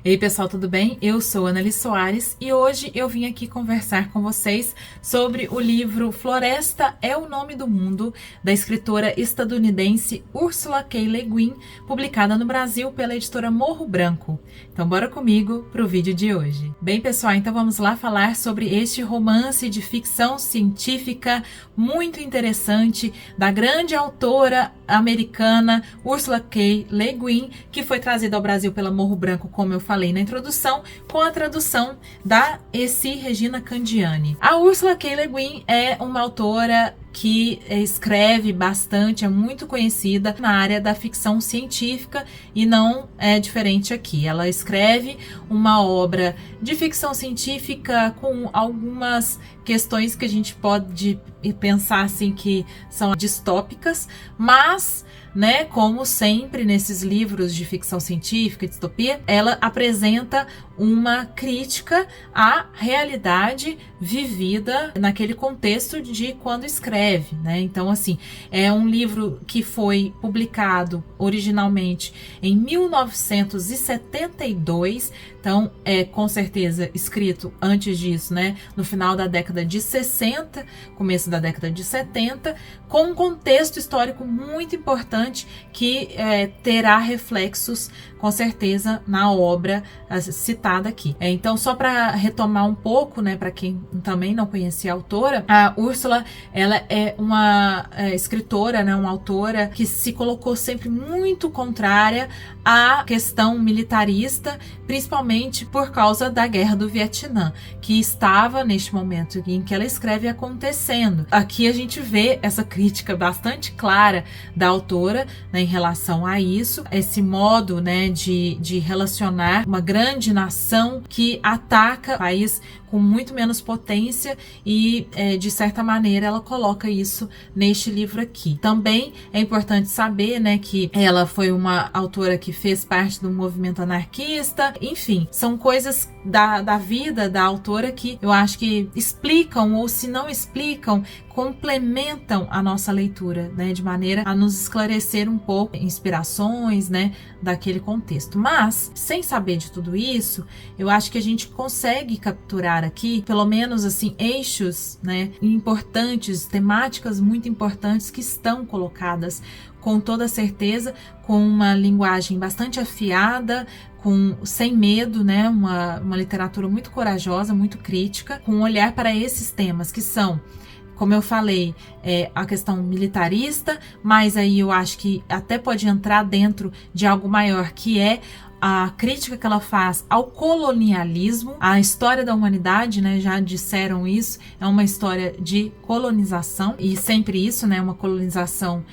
Ei pessoal, tudo bem? Eu sou Anneli Soares e hoje eu vim aqui conversar com vocês sobre o livro Floresta é o Nome do Mundo, da escritora estadunidense Ursula K. Le Guin, publicada no Brasil pela editora Morro Branco. Então bora comigo pro vídeo de hoje. Bem pessoal, então vamos lá falar sobre este romance de ficção científica muito interessante da grande autora americana Ursula K. Le Guin, que foi trazida ao Brasil pela Morro Branco, como eu falei na introdução, com a tradução da Essi Regina Candiani. A Ursula K. Le Guin é uma autora que escreve bastante, é muito conhecida na área da ficção científica e não é diferente aqui. Ela escreve uma obra de ficção científica com algumas questões que a gente pode pensar assim que são distópicas, mas como sempre nesses livros de ficção científica e distopia, ela apresenta uma crítica à realidade vivida naquele contexto de quando escreve, Então, assim, é um livro que foi publicado originalmente em 1972, então é com certeza escrito antes disso, no final da década de 60, começo da década de 70, com um contexto histórico muito importante que terá reflexos com certeza na obra citada aqui. Então, só para retomar um pouco, para quem também não conhecia a autora, a Ursula, ela é uma escritora, uma autora que se colocou sempre muito contrária à questão militarista, principalmente por causa da Guerra do Vietnã, que estava neste momento em que ela escreve acontecendo. Aqui a gente vê essa crítica bastante clara da autora, em relação a isso, esse modo, de relacionar uma grande nação que ataca o país com muito menos potência e, de certa maneira, ela coloca isso neste livro aqui. Também é importante saber, que ela foi uma autora que fez parte do movimento anarquista. Enfim, são coisas da vida da autora que eu acho que explicam, ou se não explicam, complementam a nossa leitura, de maneira a nos esclarecer um pouco inspirações, daquele contexto. Mas, sem saber de tudo isso, eu acho que a gente consegue capturar aqui, pelo menos assim, eixos, importantes, temáticas muito importantes que estão colocadas com toda certeza, com uma linguagem bastante afiada, sem medo, uma literatura muito corajosa, muito crítica, com um olhar para esses temas que são, como eu falei, a questão militarista, mas aí eu acho que até pode entrar dentro de algo maior, que é a crítica que ela faz ao colonialismo, a história da humanidade, já disseram isso, é uma história de colonização, e sempre isso, uma colonização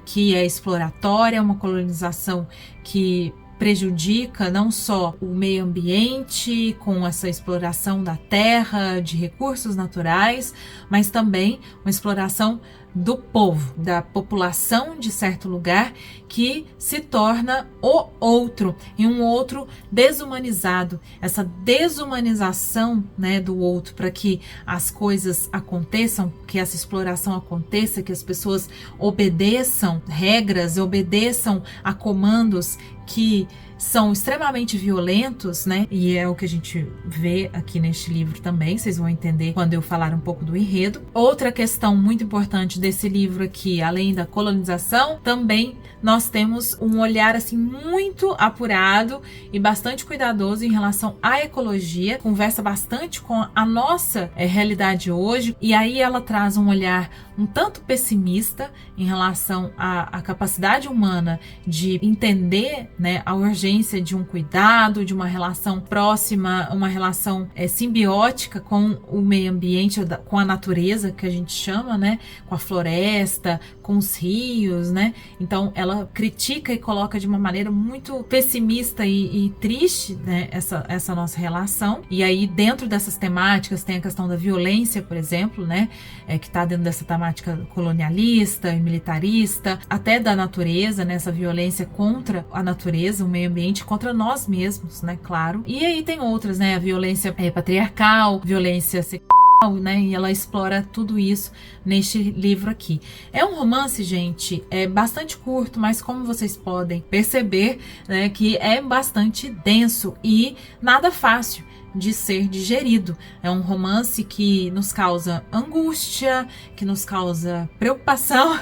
que é exploratória, uma colonização que prejudica não só o meio ambiente com essa exploração da terra, de recursos naturais, mas também uma exploração do povo, da população de certo lugar, que se torna o outro, e um outro desumanizado. Essa desumanização, do outro, para que as coisas aconteçam, que essa exploração aconteça, que as pessoas obedeçam regras, obedeçam a comandos que são extremamente violentos, e é o que a gente vê aqui neste livro também, vocês vão entender quando eu falar um pouco do enredo. Outra questão muito importante desse livro aqui, além da colonização, também nós temos um olhar assim muito apurado e bastante cuidadoso em relação à ecologia, conversa bastante com a nossa realidade hoje, e aí ela traz um olhar um tanto pessimista em relação à capacidade humana de entender, a urgência de um cuidado, de uma relação próxima, uma relação simbiótica com o meio ambiente, com a natureza, que a gente chama, com a floresta, com os rios, Então, ela critica e coloca de uma maneira muito pessimista e triste, essa nossa relação. E aí, dentro dessas temáticas, tem a questão da violência, por exemplo, que está dentro dessa temática colonialista e militarista, até da natureza, essa violência contra a natureza, o meio ambiente, contra nós mesmos, claro. E aí tem outras, a violência patriarcal, violência sexual, né? E ela explora tudo isso neste livro aqui. É um romance, gente, é bastante curto, mas como vocês podem perceber, né, que é bastante denso e nada fácil de ser digerido. É um romance que nos causa angústia, que nos causa preocupação,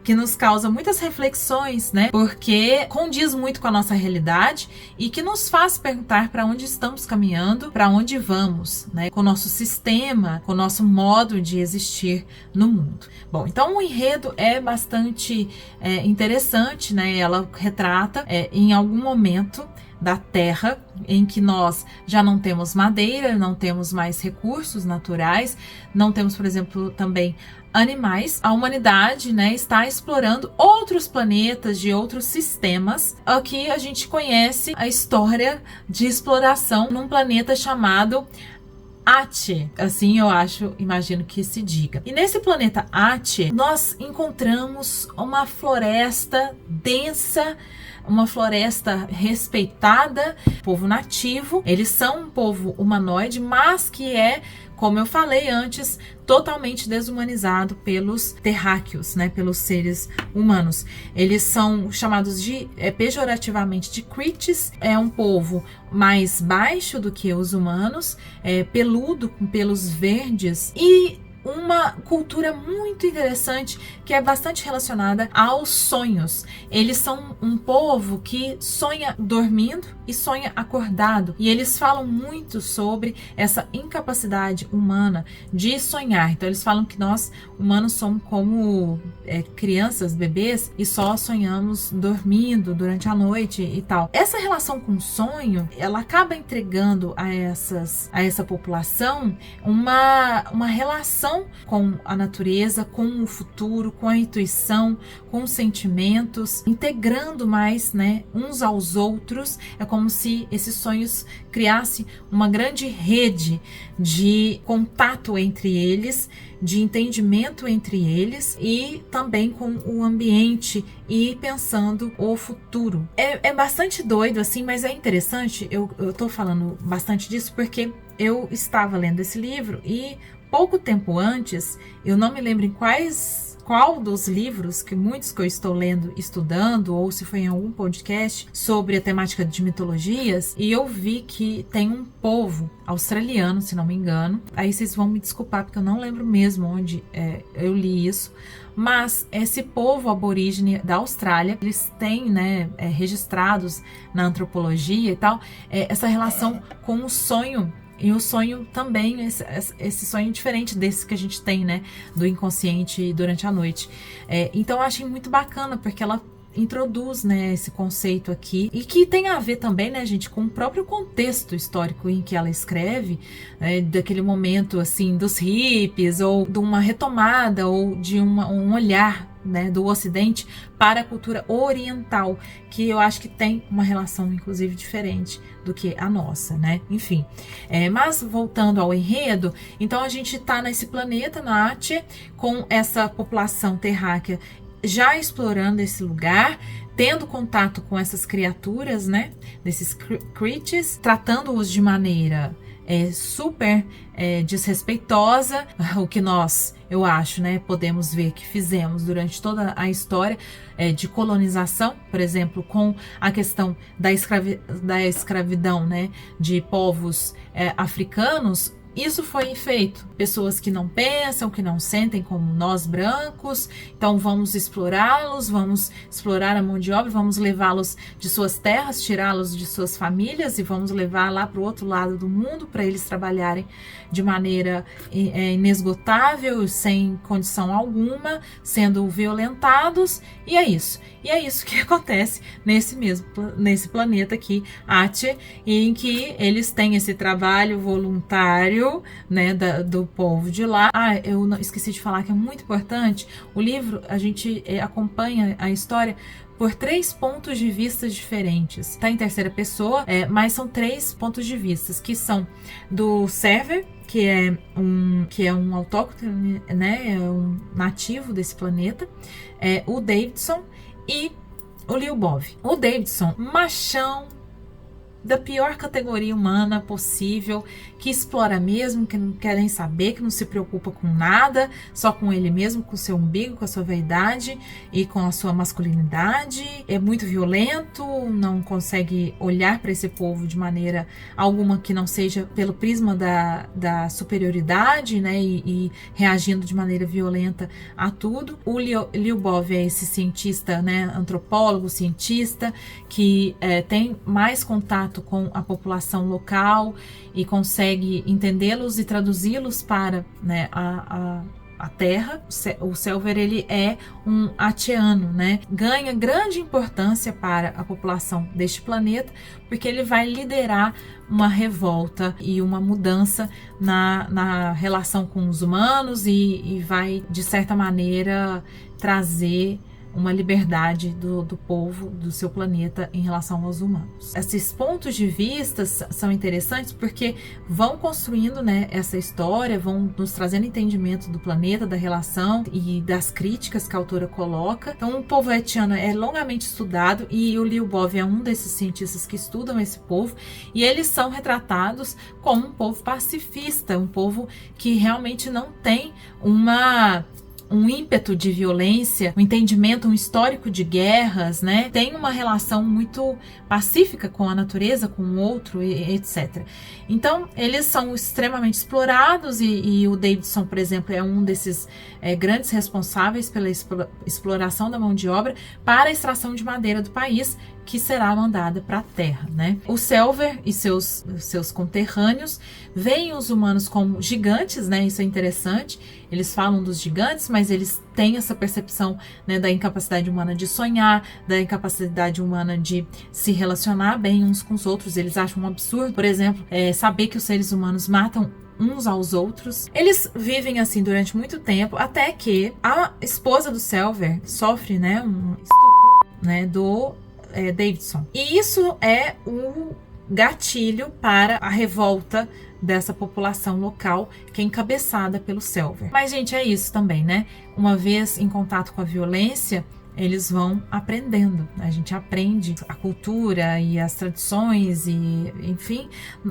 que nos causa muitas reflexões, né? Porque condiz muito com a nossa realidade e que nos faz perguntar para onde estamos caminhando, para onde vamos, né? Com o nosso sistema, com o nosso modo de existir no mundo. Bom, então o enredo é bastante interessante, né? Ela retrata em algum momento da Terra em que nós já não temos madeira, não temos mais recursos naturais, não temos, por exemplo, também animais. A humanidade, né, está explorando outros planetas de outros sistemas. Aqui a gente conhece a história de exploração num planeta chamado Ate, assim eu imagino que se diga. E nesse planeta Ate, nós encontramos uma floresta densa, uma floresta respeitada, povo nativo. Eles são um povo humanoide, mas que como eu falei antes, totalmente desumanizado pelos terráqueos, né, pelos seres humanos. Eles são chamados pejorativamente de Crites. É um povo mais baixo do que os humanos, peludo, com pelos verdes, e uma cultura muito interessante que é bastante relacionada aos sonhos. Eles são um povo que sonha dormindo e sonha acordado, e eles falam muito sobre essa incapacidade humana de sonhar. Então eles falam que nós humanos somos como crianças, bebês, e só sonhamos dormindo durante a noite e tal. Essa relação com o sonho, ela acaba entregando a essa população uma relação com a natureza, com o futuro, com a intuição, com os sentimentos, integrando mais, né, uns aos outros. É como se esses sonhos criassem uma grande rede de contato entre eles, de entendimento entre eles e também com o ambiente e pensando o futuro. É bastante doido assim, mas é interessante. Eu tô falando bastante disso porque eu estava lendo esse livro e pouco tempo antes, eu não me lembro em qual dos livros, muitos que eu estou lendo, estudando, ou se foi em algum podcast sobre a temática de mitologias, e eu vi que tem um povo australiano, se não me engano. Aí vocês vão me desculpar, porque eu não lembro mesmo onde eu li isso. Mas esse povo aborígene da Austrália, eles têm, né, registrados na antropologia e tal, essa relação com o sonho. E o sonho também, esse sonho diferente desse que a gente tem, né, do inconsciente durante a noite. Então eu achei muito bacana, porque ela introduz, né, esse conceito aqui, e que tem a ver também, né, gente, com o próprio contexto histórico em que ela escreve, né, daquele momento, assim, dos hippies, ou de uma retomada, ou de um olhar, né, do Ocidente para a cultura oriental, que eu acho que tem uma relação, inclusive, diferente do que a nossa, né? Enfim, mas voltando ao enredo, então a gente tá nesse planeta, na Ate, com essa população terráquea já explorando esse lugar, tendo contato com essas criaturas, né, desses Crites, tratando-os de maneira super desrespeitosa, o que eu acho, né, podemos ver que fizemos durante toda a história de colonização, por exemplo, com a questão da escravidão, né, de povos africanos. Isso foi feito. Pessoas que não pensam, que não sentem como nós brancos. Então vamos explorá-los, vamos explorar a mão de obra, vamos levá-los de suas terras, tirá-los de suas famílias e vamos levar lá para o outro lado do mundo para eles trabalharem de maneira inesgotável, sem condição alguma, sendo violentados. E é isso. E é isso que acontece nesse planeta aqui, Ate, em que eles têm esse trabalho voluntário, né, do povo de lá. Eu esqueci de falar que é muito importante. O livro, a gente acompanha a história por 3 pontos de vista diferentes. Está em terceira pessoa, mas são 3 pontos de vista, que são do Server, que é um autóctone, né, um nativo desse planeta, o Davidson e o Lyubov. O Davidson, machão, da pior categoria humana possível, que explora mesmo, que não quer nem saber, que não se preocupa com nada, só com ele mesmo, com o seu umbigo, com a sua vaidade e com a sua masculinidade. É muito violento, não consegue olhar para esse povo de maneira alguma que não seja pelo prisma da superioridade, né, e reagindo de maneira violenta a tudo. O Lyubov é esse cientista, né, antropólogo, cientista, que tem mais contato com a população local e consegue entendê-los e traduzi-los para, né, a Terra. O Selver, ele é um Atiano, né? Ganha grande importância para a população deste planeta, porque ele vai liderar uma revolta e uma mudança na relação com os humanos e vai, de certa maneira, trazer uma liberdade do povo, do seu planeta em relação aos humanos. Esses pontos de vista são interessantes porque vão construindo, né, essa história, vão nos trazendo entendimento do planeta, da relação e das críticas que a autora coloca. Então, o povo haitiano é longamente estudado e o Lyubov é um desses cientistas que estudam esse povo, e eles são retratados como um povo pacifista, um povo que realmente não tem um ímpeto de violência, um entendimento, um histórico de guerras, né? Tem uma relação muito pacífica com a natureza, com o outro, etc. Então, eles são extremamente explorados e o Davidson, por exemplo, é um desses grandes responsáveis pela exploração da mão de obra para a extração de madeira do país, que será mandada para a Terra, né? O Selver e seus conterrâneos veem os humanos como gigantes, né? Isso é interessante. Eles falam dos gigantes, mas eles têm essa percepção, né, da incapacidade humana de sonhar, da incapacidade humana de se relacionar bem uns com os outros. Eles acham um absurdo, por exemplo, saber que os seres humanos matam uns aos outros. Eles vivem assim durante muito tempo, até que a esposa do Selver sofre, né, um estupro, né, do Davidson. E isso é um gatilho para a revolta dessa população local, que é encabeçada pelo Selver. Mas, gente, é isso também, né? Uma vez em contato com a violência, eles vão aprendendo. A gente aprende a cultura e as tradições e, enfim,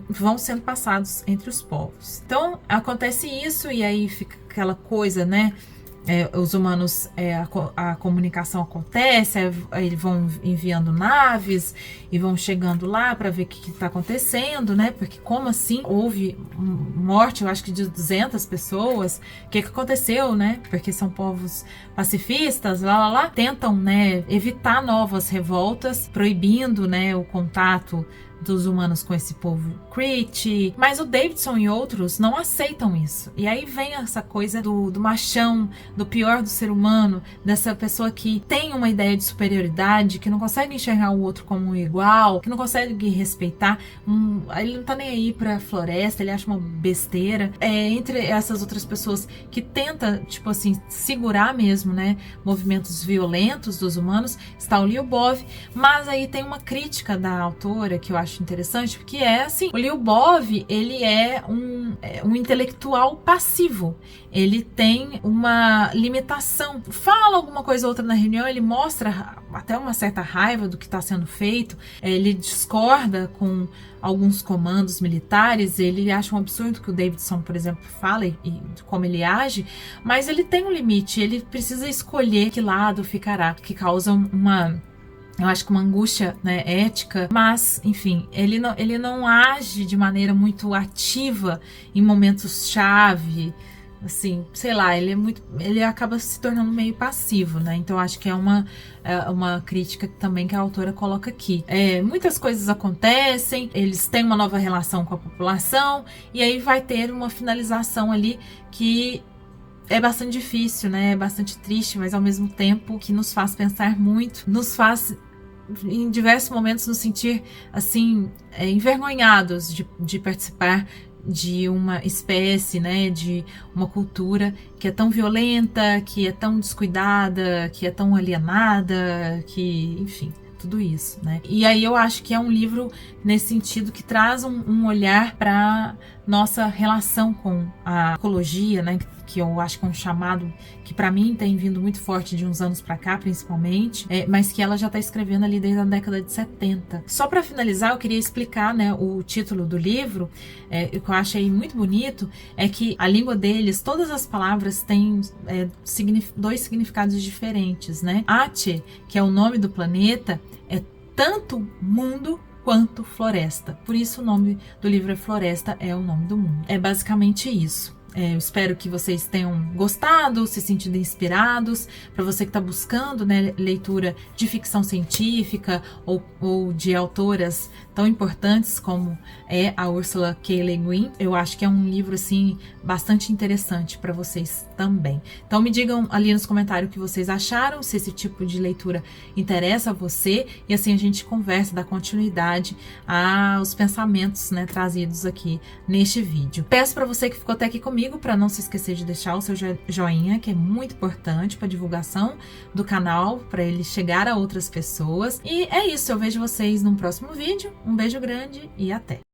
vão sendo passados entre os povos. Então, acontece isso e aí fica aquela coisa, né? Os humanos, a comunicação acontece, eles vão enviando naves e vão chegando lá para ver o que está acontecendo, né? Porque como assim houve morte, eu acho que de 200 pessoas, o que aconteceu, né? Porque são povos pacifistas, tentam, né, evitar novas revoltas, proibindo, né, o contato dos humanos com esse povo Cree, mas o Davidson e outros não aceitam isso. E aí vem essa coisa do machão, do pior do ser humano, dessa pessoa que tem uma ideia de superioridade, que não consegue enxergar o outro como um igual, que não consegue respeitar. Ele não tá nem aí pra floresta, ele acha uma besteira. Entre essas outras pessoas que tenta, tipo assim, segurar mesmo, né, movimentos violentos dos humanos, está o Lyubov, mas aí tem uma crítica da autora que eu acho interessante, porque é assim, o Lyubov, ele é um intelectual passivo, ele tem uma limitação, fala alguma coisa ou outra na reunião, ele mostra até uma certa raiva do que está sendo feito, ele discorda com alguns comandos militares, ele acha um absurdo que o Davidson, por exemplo, fala e como ele age, mas ele tem um limite, ele precisa escolher que lado ficará, que causa eu acho que uma angústia, né, ética, mas, enfim, ele não age de maneira muito ativa em momentos-chave, assim, sei lá, ele acaba se tornando meio passivo, né, então acho que é uma crítica também que a autora coloca aqui. Muitas coisas acontecem, eles têm uma nova relação com a população, e aí vai ter uma finalização ali que é bastante difícil, né? É bastante triste, mas ao mesmo tempo que nos faz pensar muito, nos faz em diversos momentos nos sentir assim envergonhados de participar de uma espécie, né, de uma cultura que é tão violenta, que é tão descuidada, que é tão alienada, que, enfim, tudo isso, né? E aí eu acho que é um livro nesse sentido que traz um olhar para nossa relação com a ecologia, né? Que eu acho que é um chamado que para mim tem vindo muito forte de uns anos para cá, principalmente, mas que ela já está escrevendo ali desde a década de 70. Só para finalizar, eu queria explicar, né, o título do livro, que eu achei muito bonito, é que a língua deles, todas as palavras têm dois significados diferentes, né? Ate, que é o nome do planeta, é tanto mundo quanto floresta. Por isso o nome do livro é Floresta é o nome do mundo. É basicamente isso. Eu espero que vocês tenham gostado, se sentido inspirados. Para você que está buscando, né, leitura de ficção científica ou de autoras tão importantes como é a Ursula K. Le Guin, eu acho que é um livro assim bastante interessante para vocês também. Então me digam ali nos comentários o que vocês acharam, se esse tipo de leitura interessa a você, e assim a gente conversa, dá continuidade aos pensamentos, né, trazidos aqui neste vídeo. Peço para você que ficou até aqui comigo para não se esquecer de deixar o seu joinha, que é muito importante para a divulgação do canal, para ele chegar a outras pessoas. E é isso, eu vejo vocês num próximo vídeo. Um beijo grande e até!